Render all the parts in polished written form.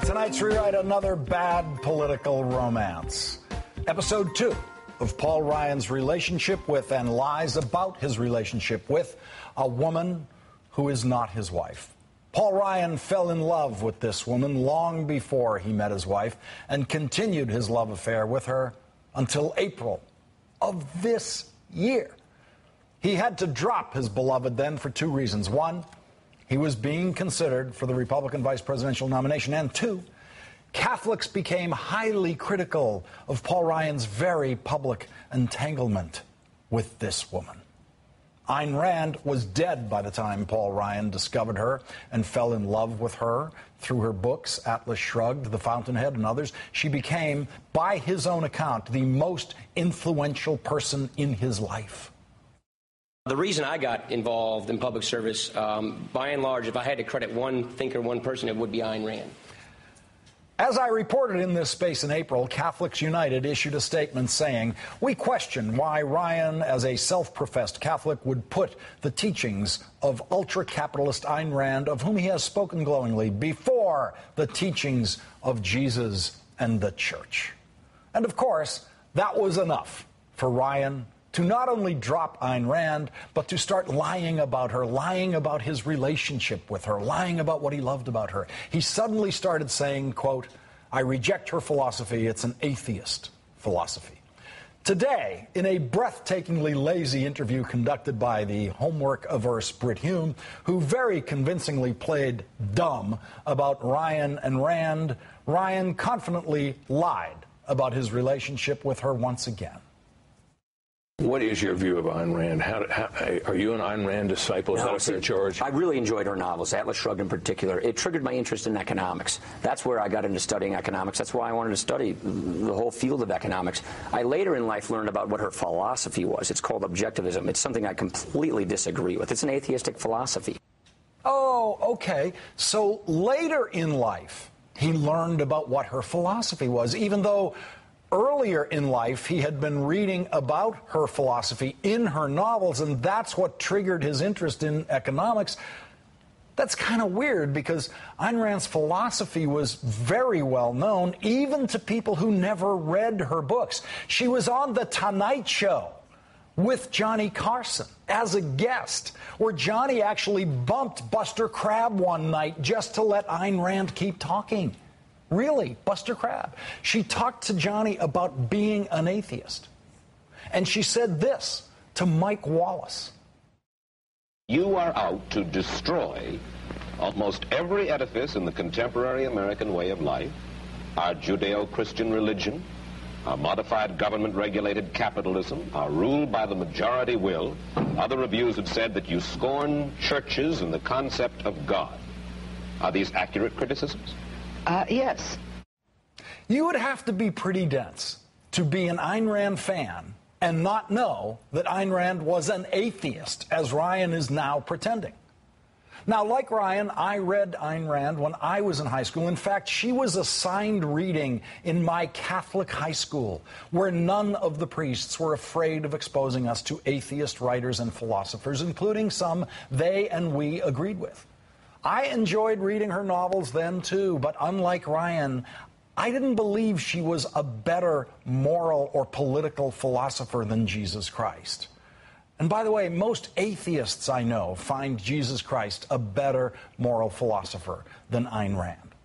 Tonight's Rewrite, another bad political romance. Episode 2 of Paul Ryan's relationship with and lies about his relationship with a woman who is not his wife. Paul Ryan fell in love with this woman long before he met his wife and continued his love affair with her until April of this year. He had to drop his beloved then for two reasons. One, he was being considered for the Republican vice presidential nomination. And two, Catholics became highly critical of Paul Ryan's very public entanglement with this woman. Ayn Rand was dead by the time Paul Ryan discovered her and fell in love with her through her books, Atlas Shrugged, The Fountainhead, and others. She became, by his own account, the most influential person in his life. The reason I got involved in public service, by and large, if I had to credit one thinker, one person, it would be Ayn Rand. As I reported in this space in April, Catholics United issued a statement saying, "We question why Ryan, as a self-professed Catholic, would put the teachings of ultra-capitalist Ayn Rand, of whom he has spoken glowingly, before the teachings of Jesus and the Church." And of course, that was enough for Ryan to not only drop Ayn Rand, but to start lying about her, lying about his relationship with her, lying about what he loved about her. He suddenly started saying, quote, "I reject her philosophy. It's an atheist philosophy." Today, in a breathtakingly lazy interview conducted by the homework-averse Brit Hume, who very convincingly played dumb about Ryan and Rand, Ryan confidently lied about his relationship with her once again. What is your view of Ayn Rand? Are you an Ayn Rand disciple? Is that a fair charge? I really enjoyed her novels, Atlas Shrugged in particular. It triggered my interest in economics. That's where I got into studying economics. That's why I wanted to study the whole field of economics. I later in life learned about what her philosophy was. It's called objectivism. It's something I completely disagree with. It's an atheistic philosophy. Oh, okay. So later in life, he learned about what her philosophy was, even though earlier in life, he had been reading about her philosophy in her novels, and that's what triggered his interest in economics. That's kind of weird because Ayn Rand's philosophy was very well known, even to people who never read her books. She was on The Tonight Show with Johnny Carson as a guest, where Johnny actually bumped Buster Crabbe one night just to let Ayn Rand keep talking. Really, Buster Crabbe. She talked to Johnny about being an atheist. And she said this to Mike Wallace. "You are out to destroy almost every edifice in the contemporary American way of life, our Judeo-Christian religion, our modified government-regulated capitalism, our rule by the majority will." Other reviews have said that you scorn churches and the concept of God. Are these accurate criticisms? Yes. You would have to be pretty dense to be an Ayn Rand fan and not know that Ayn Rand was an atheist, as Ryan is now pretending. Now, like Ryan, I read Ayn Rand when I was in high school. In fact, she was assigned reading in my Catholic high school, where none of the priests were afraid of exposing us to atheist writers and philosophers, including some they and we agreed with. I enjoyed reading her novels then, too, but unlike Ryan, I didn't believe she was a better moral or political philosopher than Jesus Christ. And by the way, most atheists I know find Jesus Christ a better moral philosopher than Ayn Rand.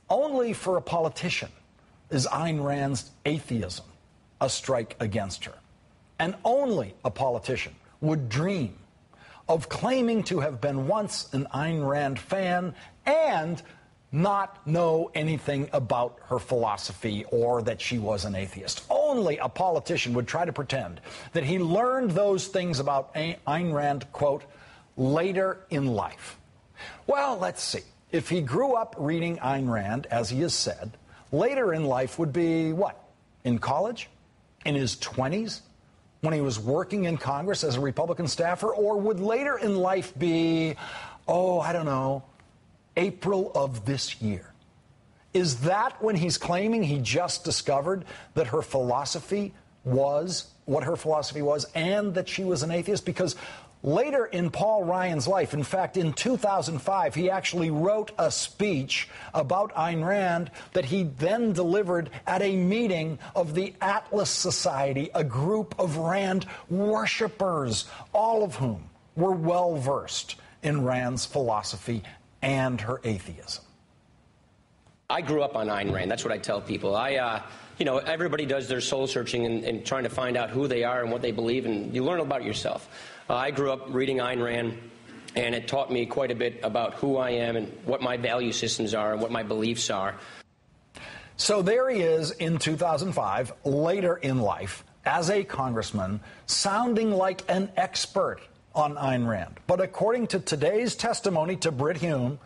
Only for a politician is Ayn Rand's atheism a strike against her. And only a politician would dream of claiming to have been once an Ayn Rand fan and not know anything about her philosophy or that she was an atheist. Only a politician would try to pretend that he learned those things about Ayn Rand, quote, later in life. Well, let's see. If he grew up reading Ayn Rand, as he has said, later in life would be what? In college? In his 20s? When he was working in Congress as a Republican staffer? Or would later in life be, I don't know, April of this year? Is that when he's claiming he just discovered that her philosophy was what her philosophy was and that she was an atheist? Because Later in Paul Ryan's life, in fact, in 2005, he actually wrote a speech about Ayn Rand that he then delivered at a meeting of the Atlas Society, a group of Rand worshippers, all of whom were well versed in Rand's philosophy and her atheism. I grew up on Ayn Rand. That's what I tell people. Everybody does their soul searching and trying to find out who they are and what they believe, and you learn about yourself. I grew up reading Ayn Rand, and it taught me quite a bit about who I am and what my value systems are and what my beliefs are. So there he is in 2005, later in life, as a congressman, sounding like an expert on Ayn Rand. But according to today's testimony to Brit Hume,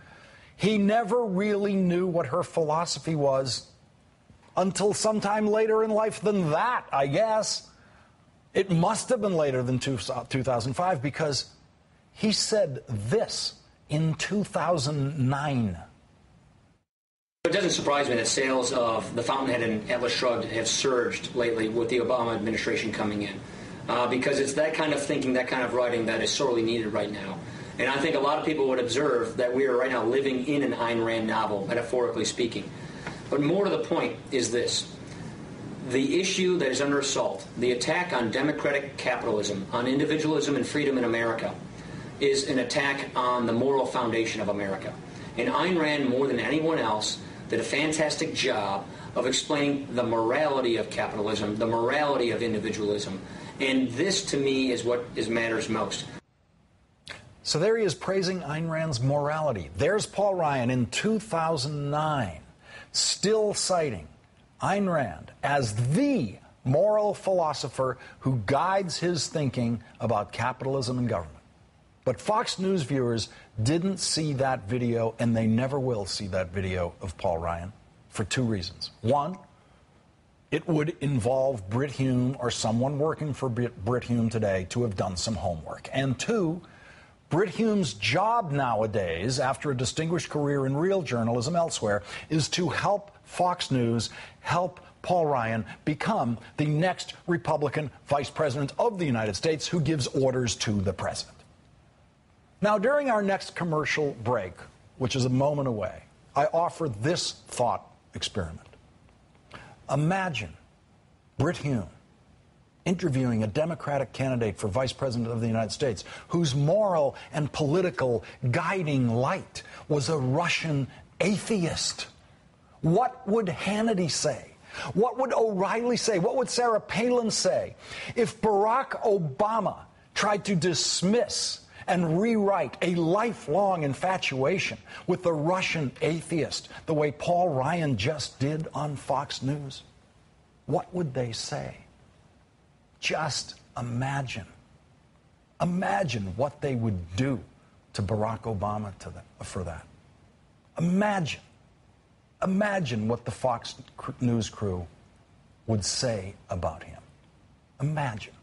he never really knew what her philosophy was until sometime later in life than that, I guess. It must have been later than 2005 because he said this in 2009. It doesn't surprise me that sales of The Fountainhead and Atlas Shrugged have surged lately with the Obama administration coming in. Because it's that kind of thinking, that kind of writing that is sorely needed right now. And I think a lot of people would observe that we are right now living in an Ayn Rand novel, metaphorically speaking. But more to the point is this. The issue that is under assault, the attack on democratic capitalism, on individualism and freedom in America, is an attack on the moral foundation of America. And Ayn Rand, more than anyone else, did a fantastic job of explaining the morality of capitalism, the morality of individualism. And this, to me, is what matters most. So there he is praising Ayn Rand's morality. There's Paul Ryan in 2009, still citing Ayn Rand as the moral philosopher who guides his thinking about capitalism and government. But Fox News viewers didn't see that video, and they never will see that video of Paul Ryan for two reasons. One, it would involve Brit Hume or someone working for Brit Hume today to have done some homework. And two, Brit Hume's job nowadays, after a distinguished career in real journalism elsewhere, is to help Fox News, help Paul Ryan become the next Republican vice president of the United States who gives orders to the president. Now, during our next commercial break, which is a moment away, I offer this thought experiment. Imagine Brit Hume interviewing a Democratic candidate for vice president of the United States whose moral and political guiding light was a Russian atheist. What would Hannity say? What would O'Reilly say? What would Sarah Palin say if Barack Obama tried to dismiss and rewrite a lifelong infatuation with the Russian atheist the way Paul Ryan just did on Fox News? What would they say? Just imagine. Imagine what they would do to Barack Obama for that. Imagine. Imagine what the Fox News crew would say about him. Imagine.